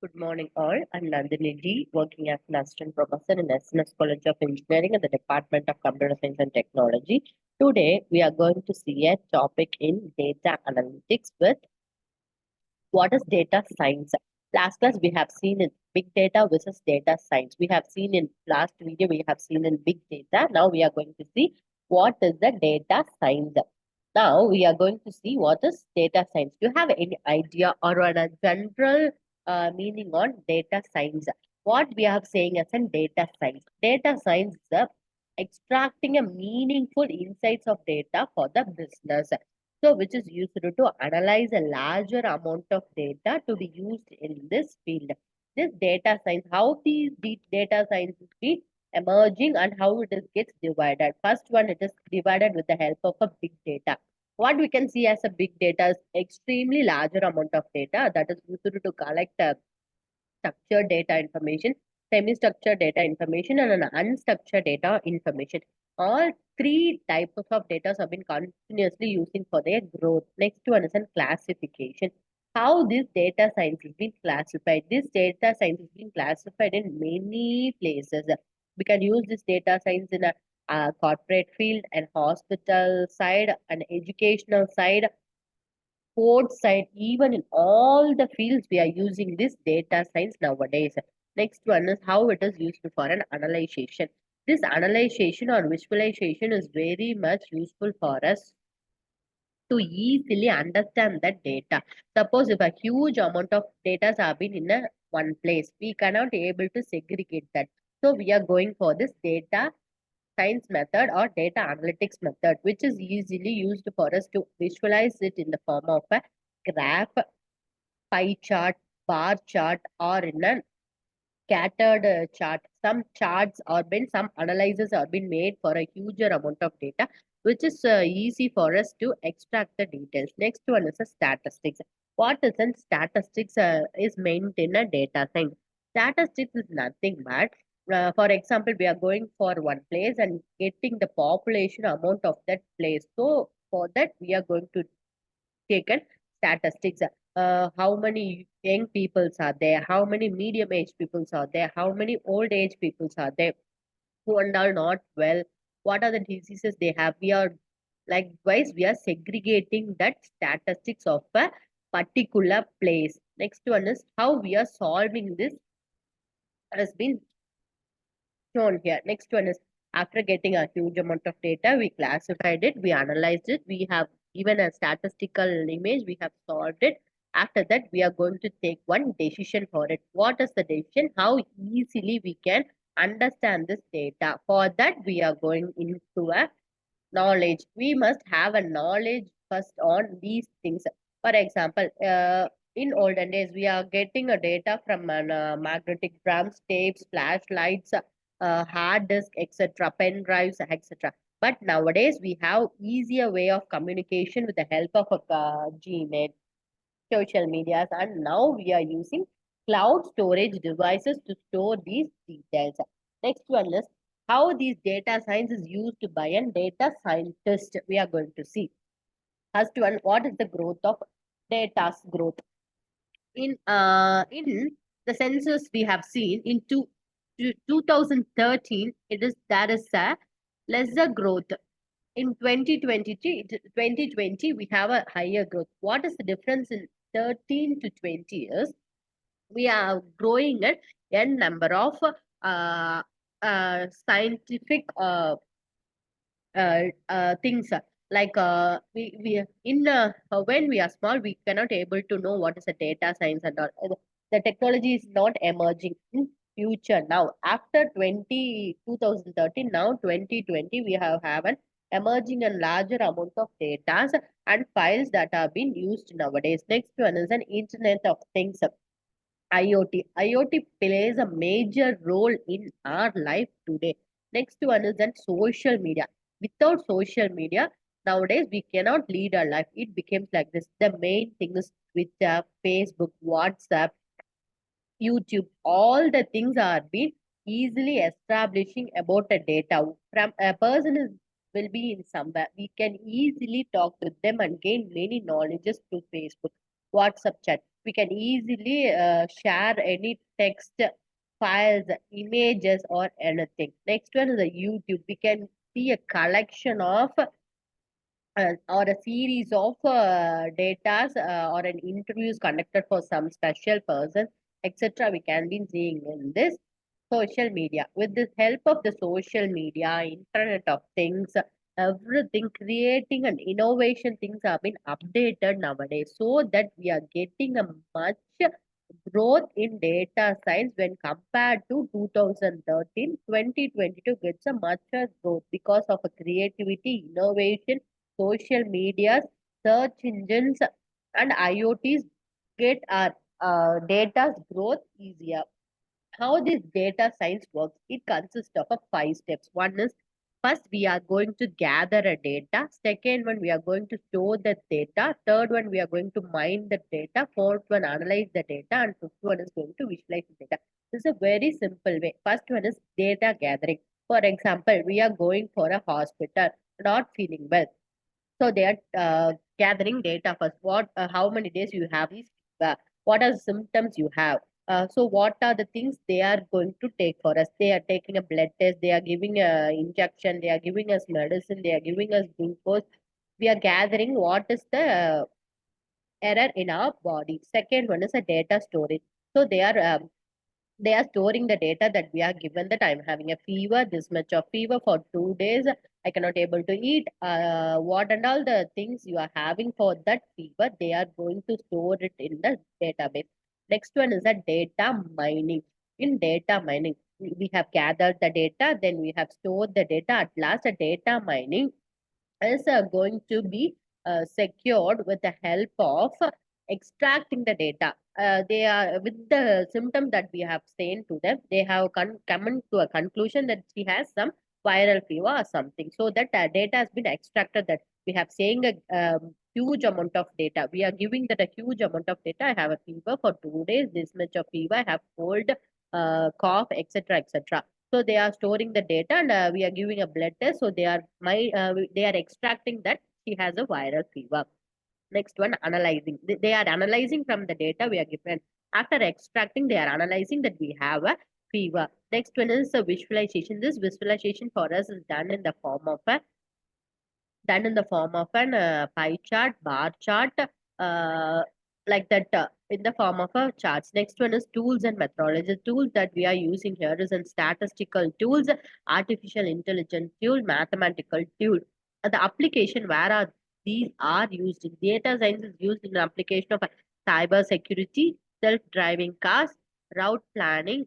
Good morning, all. I'm Nandhini, working as an assistant professor in SNS College of Engineering at the Department of Computer Science and Technology. Today, we are going to see a topic in data analytics with what is data science. Last class, we have seen in big data versus data science. We have seen in last video, we have seen in big data. Now, we are going to see what is the data science. Now, we are going to see what is data science. Do you have any idea or a general meaning on data science? What we are saying as in data science. Data science is extracting a meaningful insights of data for the business. So, which is used to analyze a larger amount of data to be used in this field. This data science, how these data science is be emerging and how it is gets divided. First one, it is divided with the help of a big data. What we can see as a big data is extremely larger amount of data that is used to collect structured data information, semi-structured data information, and an unstructured data information. All three types of data have been continuously using for their growth. Next one is classification. How this data science has been classified. This data science has been classified in many places. We can use this data science in a corporate field and hospital side, an educational side, sports side, even in all the fields we are using this data science nowadays. Next one is how it is used for an analyzation. This analyzation or visualization is very much useful for us to easily understand that data. Suppose if a huge amount of data have been in a one place, we cannot able to segregate that. So we are going for this data science method or data analytics method, which is easily used for us to visualize it in the form of a graph, pie chart, bar chart, or in a scattered chart. Some charts or been some analysis are been made for a huger amount of data, which is easy for us to extract the details. Next one is a statistics. What is in statistics is meant in a data science. Statistics is nothing but, for example, we are going for one place and getting the population amount of that place. So for that, we are going to taken statistics. How many young peoples are there? How many medium age peoples are there? How many old age peoples are there who are not well? What are the diseases they have? We are likewise we are segregating that statistics of a particular place. Next one is how we are solving this has been shown here. Next one is after getting a huge amount of data, we classified it, we analyzed it, we have given a statistical image, we have solved it. After that, we are going to take one decision for it. What is the decision? How easily we can understand this data. For that, we are going into a knowledge. We must have a knowledge first on these things. For example, in olden days, we are getting a data from an, magnetic drums, tapes, flashlights, hard disk, etc., pen drives, etc. But nowadays, we have easier way of communication with the help of a Gmail, social medias, and now we are using cloud storage devices to store these details. Next one is how these data science is used by a data scientist. We are going to see. First one, what is the growth of data's growth? In the census we have seen in 2013, it is there is a lesser growth. In 2020, we have a higher growth. What is the difference in 13 to 20 years? We are growing at n number of scientific things, like we in when we are small, we cannot able to know what is a data science and all. The technology is not emerging in future. Now after 2013, now 2020, we have an emerging and larger amount of data and files that are being used nowadays. Next one is an internet of things, IoT. IoT plays a major role in our life today. Next one is that social media. Without social media, nowadays we cannot lead our life. It becomes like this. The main thing is Twitter, Facebook, WhatsApp, YouTube. All the things are being easily establishing about the data. From a person is will be in somewhere, we can easily talk with them and gain many knowledges through Facebook, WhatsApp chat. We can easily share any text files, images, or anything. Next one is the YouTube. We can see a collection of or a series of data or an interviews conducted for some special person, etc. We can be seeing in this social media. With the help of the social media, Internet of Things, everything creating and innovation things have been updated nowadays, so that we are getting a much growth in data science when compared to 2013. 2022 gets a much growth because of a creativity, innovation, social medias, search engines, and IoTs get our data's growth easier. How this data science works, it consists of a 5 steps. One is, first we are going to gather a data. Second one, we are going to store the data. Third one, we are going to mine the data. Fourth one, analyze the data. And fifth one is going to visualize the data. This is a very simple way. First one is data gathering. For example, we are going for a hospital, not feeling well, so they are gathering data first. How many days you have this fever? What are the symptoms you have? So what are the things they are going to take for us? They are taking a blood test. They are giving a injection. They are giving us medicine. They are giving us glucose. We are gathering what is the error in our body. Second one is a data storage. So they are storing the data that we are given, that I'm having a fever, this much of fever for 2 days, I cannot able to eat, what and all the things you are having for that fever, they are going to store it in the database. Next one is a data mining. In data mining, we have gathered the data, then we have stored the data. At last, a data mining is going to be secured with the help of extracting the data. They are with the symptom that we have seen to them. They have come to a conclusion that she has some viral fever or something. So that data has been extracted. That we have saying a huge amount of data. We are giving that a huge amount of data. I have a fever for 2 days. This much of fever. I have cold, cough, etc., etc. So they are storing the data, and we are giving a blood test. So they are extracting that she has a viral fever. Next one, analyzing. They are analyzing from the data we are given. After extracting, they are analyzing that we have a fever. Next one is a visualization. This visualization for us is done in the form of an pie chart, bar chart, like that, in the form of a charts. Next one is tools and methodology. Tools that we are using here is in statistical tools, artificial intelligence tool, mathematical tool. The application where are these are used in data science is used in the application of cyber security, self-driving cars, route planning,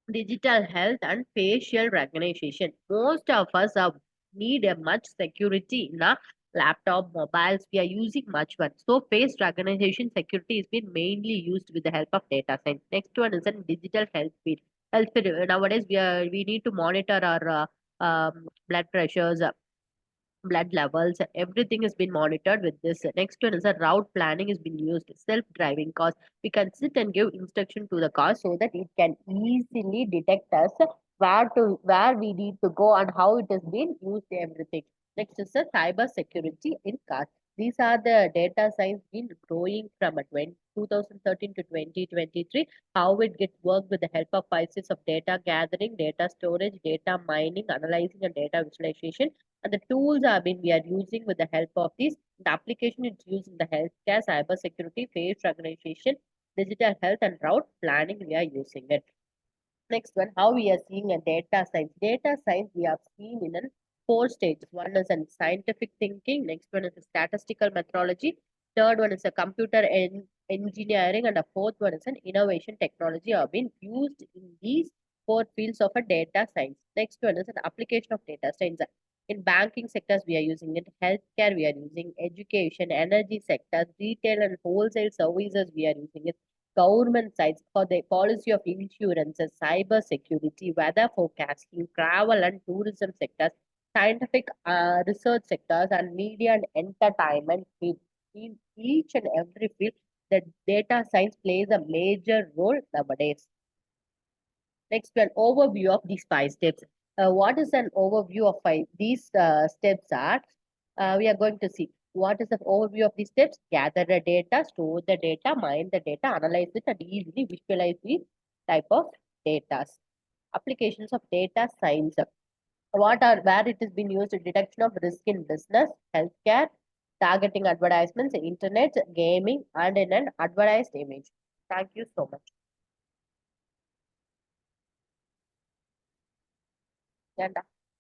digital health, and facial recognition. Most of us need a much security in our laptop, mobiles. We are using much one. So face recognition security is being mainly used with the help of data science. Next one is in digital health field. Health field. Nowadays we need to monitor our blood pressures, blood levels, everything has been monitored with this. Next one is a route planning has been used, self-driving cars. We can sit and give instruction to the car so that it can easily detect us where we need to go and how it has been used, everything. Next is the cyber security in cars. These are the data science been growing from 2013 to 2023. How it gets worked with the help of 5 steps of data gathering, data storage, data mining, analyzing, and data visualization. And the tools have been we are using with the help of these. The application is used in the healthcare, cyber security, face recognition, digital health, and route planning. We are using it. Next one, how we are seeing a data science. Data science we have seen in 4 stages. One is in scientific thinking. Next one is a statistical methodology. Third one is a engineering, and the fourth one is an innovation technology have been used in these 4 fields of a data science. Next one is an application of data science. In banking sectors, we are using it. Healthcare, we are using education, energy sectors, retail and wholesale services, we are using it. Government sites for the policy of insurances, cyber security, weather forecasting, travel and tourism sectors, scientific research sectors, and media and entertainment field. In each and every field, the data science plays a major role nowadays. Next, an overview of these 5 steps. What is an overview of five? These steps are we are going to see. What is the overview of these steps? Gather the data, store the data, mine the data, analyze it, and easily visualize these type of data. Applications of data science. What are where it has been used? Detection of risk in business, healthcare, targeting advertisements, internet, gaming, and in an advertised image. Thank you so much. Yeah.